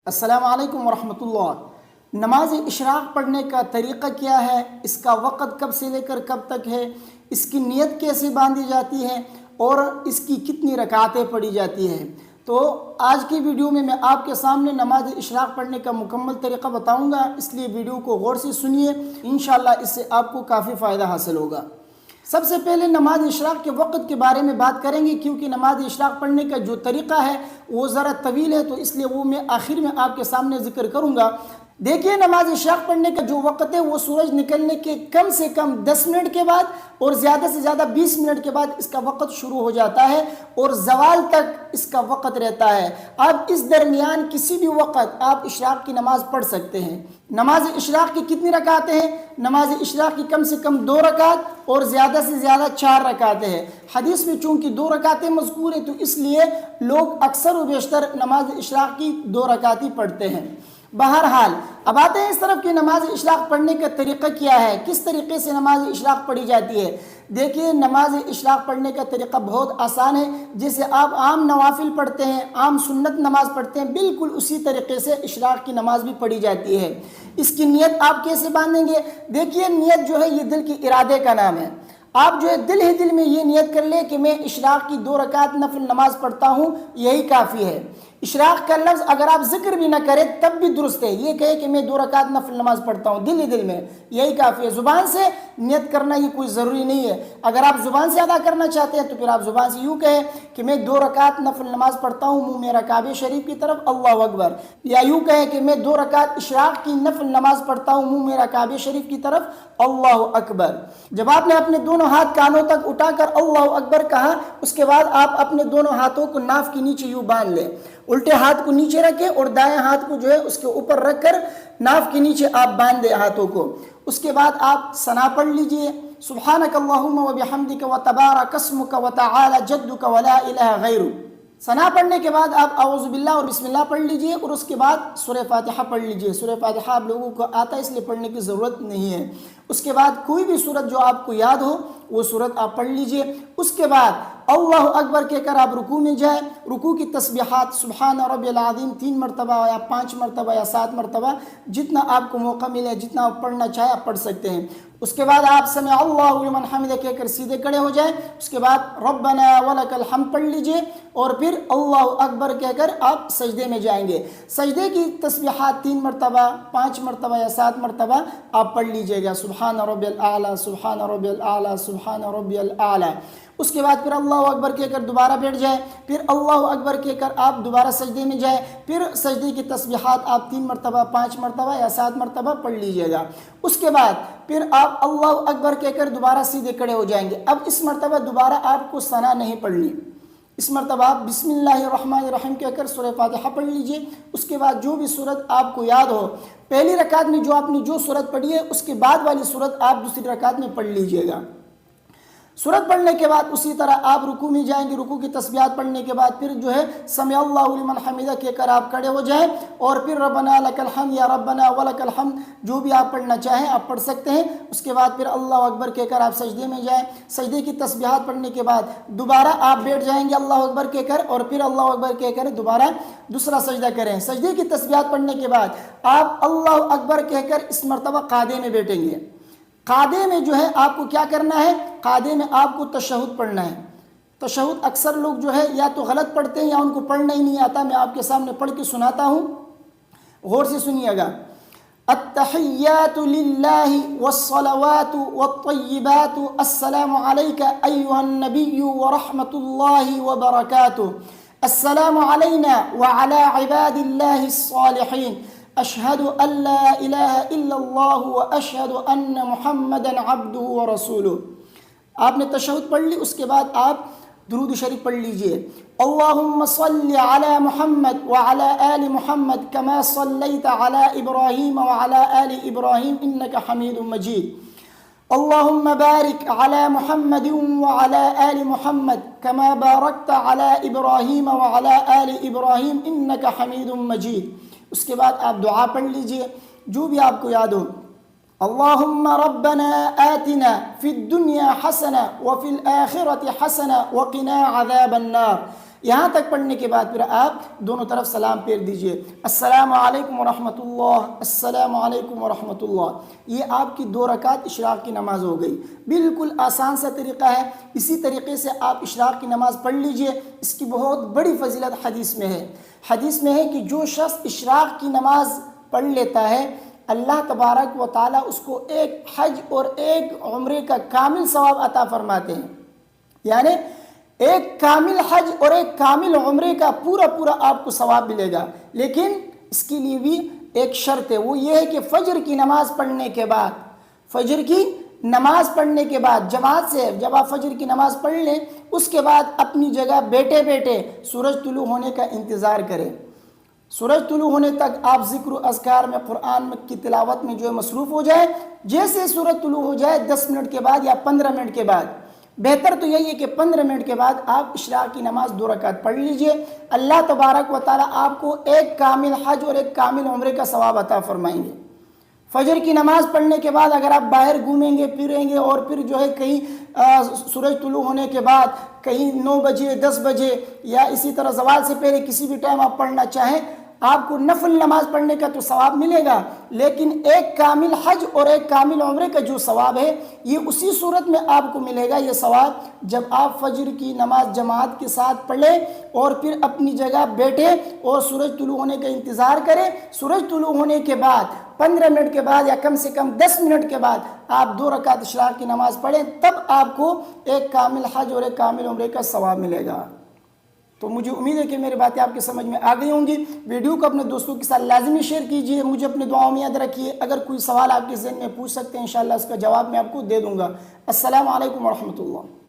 السلام علیکم ورحمۃ اللہ۔ نماز اشراق پڑھنے کا طریقہ کیا ہے، اس کا وقت کب سے لے کر کب تک ہے، اس کی نیت کیسے باندھی جاتی ہے اور اس کی کتنی رکعتیں پڑھی جاتی ہیں، تو آج کی ویڈیو میں آپ کے سامنے نماز اشراق پڑھنے کا مکمل طریقہ بتاؤں گا، اس لیے ویڈیو کو غور سے سنیے، انشاءاللہ اس سے آپ کو کافی فائدہ حاصل ہوگا۔ سب سے پہلے نماز اشراق کے وقت کے بارے میں بات کریں گے، کیونکہ نماز اشراق پڑھنے کا جو طریقہ ہے وہ ذرا طویل ہے، تو اس لیے وہ میں آخر میں آپ کے سامنے ذکر کروں گا۔ دیکھیے، نماز اشراق پڑھنے کا جو وقت ہے وہ سورج نکلنے کے کم سے کم 10 منٹ کے بعد اور زیادہ سے زیادہ 20 منٹ کے بعد اس کا وقت شروع ہو جاتا ہے اور زوال تک اس کا وقت رہتا ہے۔ اب اس درمیان کسی بھی وقت آپ اشراق کی نماز پڑھ سکتے ہیں۔ نماز اشراق کی کتنی رکعتیں ہیں؟ نماز اشراق کی کم سے کم 2 رکعت اور زیادہ سے زیادہ 4 رکعتیں ہیں۔ حدیث میں چونکہ 2 رکعتیں مذکور ہیں تو اس لیے لوگ اکثر و بیشتر نماز اشراق کی 2 رکعت ہی پڑھتے ہیں۔ بہرحال اب آتے ہیں اس طرف کہ نماز اشراق پڑھنے کا طریقہ کیا ہے، کس طریقے سے نماز اشراق پڑھی جاتی ہے۔ دیکھیے، نماز اشراق پڑھنے کا طریقہ بہت آسان ہے، جیسے آپ عام نوافل پڑھتے ہیں، عام سنت نماز پڑھتے ہیں، بالکل اسی طریقے سے اشراق کی نماز بھی پڑھی جاتی ہے۔ اس کی نیت آپ کیسے باندھیں گے؟ دیکھیے، نیت جو ہے یہ دل کے ارادے کا نام ہے۔ آپ جو ہے دل ہی دل میں یہ نیت کر لیں کہ میں اشراق کی 2 رکعت نفل نماز پڑھتا ہوں، یہی کافی ہے۔ اشراق کا لفظ اگر آپ ذکر بھی نہ کریں تب بھی درست ہے، یہ کہے کہ میں 2 رکعت نفل نماز پڑھتا ہوں، دل ہی دل میں، یہی کافی ہے۔ زبان سے نیت کرنا یہ کوئی ضروری نہیں ہے۔ اگر آپ زبان سے ادا کرنا چاہتے ہیں تو پھر آپ زبان سے یوں کہیں کہ میں 2 رکعت نفل نماز پڑھتا ہوں، منہ میرا کعبہ شریف کی طرف، اللہ اکبر، یا یوں کہیں کہ میں 2 رکعت اشراق کی نفل نماز پڑھتا ہوں، منہ میرا کعبہ شریف کی طرف، اللہ اکبر۔ جب آپ نے اپنے دونوں ہاتھ کانوں تک اٹھا کر اللہ اکبر کہا، اس کے بعد آپ اپنے دونوں ہاتھوں کو ناف کے نیچے یوں باندھ لیں، الٹے ہاتھ کو نیچے رکھیں اور دائیں ہاتھ کو جو ہے اس کے اوپر رکھ کر ناف کے نیچے آپ باندھ دیں ہاتھوں کو۔ اس کے بعد آپ ثنا پڑھ لیجئے، سبحانک اللہم و بحمدک و تبارک اسمک و تعالی جدک و لا الہ غیرک۔ ثنا پڑھنے کے بعد آپ اعوذ باللہ اور بسم اللہ پڑھ لیجئے اور اس کے بعد سورہ فاتحہ پڑھ لیجئے۔ سورہ فاتحہ آپ لوگوں کو آتا ہے اس لیے پڑھنے کی ضرورت نہیں ہے۔ اس کے بعد کوئی بھی سورت جو آپ کو یاد ہو وہ سورت آپ پڑھ لیجئے۔ اس کے بعد اللہ اکبر کہہ کر آپ رکوع میں جائیں۔ رکوع کی تسبیحات سبحان ربی العظیم 3 مرتبہ یا 5 مرتبہ یا 7 مرتبہ، جتنا آپ کو موقع ملے، جتنا آپ پڑھنا چاہیں آپ پڑھ سکتے ہیں۔ اس کے بعد آپ سمع اللہ لمن حمدہ کہہ کر سیدھے کھڑے ہو جائیں۔ اس کے بعد ربنا ولک الحمد پڑھ لیجئے اور پھر اللہ اکبر کہہ کر آپ سجدے میں جائیں گے۔ سجدے کی تسبیحات 3 مرتبہ، 5 مرتبہ یا 7 مرتبہ آپ پڑھ لیجئے گا، سبحان ربی الاعلیٰ، سبحان ربی الاعلیٰ، سبحان ربی الاعلیٰ۔ اس کے بعد پھر اللہ اکبر کہہ کر دوبارہ بیٹھ جائیں، پھر اللہ اکبر کہہ کر آپ دوبارہ سجدے میں جائیں، پھر سجدے کی تسبیحات آپ 3 مرتبہ، 5 مرتبہ یا 7 مرتبہ پڑھ لیجئے گا۔ اس کے بعد پھر آپ اللہ اکبر کہہ کر دوبارہ سیدھے کھڑے ہو جائیں گے۔ اب اس مرتبہ دوبارہ آپ کو ثنا نہیں پڑھنی، اس مرتبہ آپ بسم اللہ الرحمن الرحیم کہہ کر سورہ فاتحہ پڑھ لیجئے۔ اس کے بعد جو بھی سورت آپ کو یاد ہو، پہلی رکعت میں جو آپ نے جو سورت پڑھی ہے اس کے بعد والی سورت آپ دوسری رکعت میں پڑھ لیجئے گا۔ سورت پڑھنے کے بعد اسی طرح آپ رکوع میں جائیں گے۔ رکوع کی تسبیحات پڑھنے کے بعد پھر جو ہے سمع اللہ لمن حمدہ کہہ کر آپ کھڑے ہو جائیں اور پھر ربنا لک الحمد یا ربنا ولک الحمد جو بھی آپ پڑھنا چاہیں آپ پڑھ سکتے ہیں۔ اس کے بعد پھر اللہ اکبر کہہ کر آپ سجدے میں جائیں۔ سجدے کی تسبیحات پڑھنے کے بعد دوبارہ آپ بیٹھ جائیں گے اللہ اکبر کہہ کر اور پھر اللہ اکبر کہہ کر دوبارہ دوسرا سجدہ کریں۔ سجدے کی تسبیحات پڑھنے کے بعد آپ اللہ اکبر کہہ کر اس مرتبہ قعدے میں بیٹھیں گے۔ قعدے میں جو ہے آپ کو کیا کرنا ہے؟ قعدے میں آپ کو تشہد پڑھنا ہے۔ تشہد اکثر لوگ جو ہے یا تو غلط پڑھتے ہیں یا ان کو پڑھنا ہی نہیں آتا، میں آپ کے سامنے پڑھ کے سناتا ہوں، غور سے سنیے گا۔ التحیات للہ والصلوات والطیبات السلام علیک ایہا النبی ورحمۃ اللہ وبرکاتہ، السلام علینا وعلی عباد اللہ الصالحین، اشہد ان لا الہ الا اللہ واشہد ان محمدا عبدہ ورسولہ۔ آپ نے تشہد پڑھ لی، اس کے بعد آپ درود شریف پڑھ لیجئے۔ اللہم صل علی محمد وعلی آل محمد کما صلیت علی ابراہیم وعلی آل ابراہیم انک حمید مجید۔ اللہم بارک علی محمد وعلی آل محمد کما بارکت علی ابراہیم وعلی آل ابراہیم انک حمید مجید۔ اس کے بعد آپ دعا پڑھ لیجئے جو بھی آپ کو یاد ہو۔ اللہم ربنا آتنا فی الدنیا حسنہ وفی الآخرة حسنہ وقنا عذاب النار۔ یہاں تک پڑھنے کے بعد پھر آپ دونوں طرف سلام پھیر دیجئے، السلام علیکم ورحمۃ اللہ، السلام علیکم ورحمۃ اللہ۔ یہ آپ کی 2 رکعت اشراق کی نماز ہو گئی۔ بالکل آسان سا طریقہ ہے، اسی طریقے سے آپ اشراق کی نماز پڑھ لیجئے۔ اس کی بہت بڑی فضیلت حدیث میں ہے۔ حدیث میں ہے کہ جو شخص اشراق کی نماز پڑھ لیتا ہے، اللہ تبارک و تعالیٰ اس کو ایک حج اور ایک عمرے کا کامل ثواب عطا فرماتے ہیں۔ یعنی ایک کامل حج اور ایک کامل عمرے کا پورا آپ کو ثواب ملے گا، لیکن اس کے لیے بھی ایک شرط ہے، وہ یہ ہے کہ فجر کی نماز پڑھنے کے بعد، فجر کی نماز پڑھنے کے بعد جماعت سے جب آپ فجر کی نماز پڑھ لیں، اس کے بعد اپنی جگہ بیٹھے بیٹھے سورج طلوع ہونے کا انتظار کریں۔ سورج طلوع ہونے تک آپ ذکر و اذکار میں، قرآن کی تلاوت میں جو ہے مصروف ہو جائے۔ جیسے سورج طلوع ہو جائے 10 منٹ کے بعد یا 15 منٹ کے بعد، بہتر تو یہی ہے کہ 15 منٹ کے بعد آپ اشراق کی نماز 2 رکعت پڑھ لیجئے۔ اللہ تبارک و تعالیٰ آپ کو ایک کامل حج اور ایک کامل عمرے کا ثواب عطا فرمائیں گے۔ فجر کی نماز پڑھنے کے بعد اگر آپ باہر گھومیں گے پھریں گے اور پھر جو ہے کہیں سورج طلوع ہونے کے بعد کہیں 9 بجے 10 بجے یا اسی طرح زوال سے پہلے کسی بھی ٹائم آپ پڑھنا چاہیں، آپ کو نفل نماز پڑھنے کا تو ثواب ملے گا، لیکن ایک کامل حج اور ایک کامل عمرے کا جو ثواب ہے یہ اسی صورت میں آپ کو ملے گا۔ یہ ثواب جب آپ فجر کی نماز جماعت کے ساتھ پڑھیں اور پھر اپنی جگہ بیٹھے اور سورج طلوع ہونے کا انتظار کریں۔ سورج طلوع ہونے کے بعد 15 منٹ کے بعد یا کم سے کم 10 منٹ کے بعد آپ 2 رکعت اشراق کی نماز پڑھیں، تب آپ کو ایک کامل حج اور ایک کامل عمرے کا ثواب ملے گا۔ تو مجھے امید ہے کہ میری باتیں آپ کے سمجھ میں آ گئی ہوں گی۔ ویڈیو کو اپنے دوستوں کے ساتھ لازمی شیئر کیجئے، مجھے اپنے دعاؤں میں یاد رکھیے۔ اگر کوئی سوال آپ کے ذہن میں پوچھ سکتے ہیں، انشاءاللہ اس کا جواب میں آپ کو دے دوں گا۔ السلام علیکم ورحمۃ اللہ۔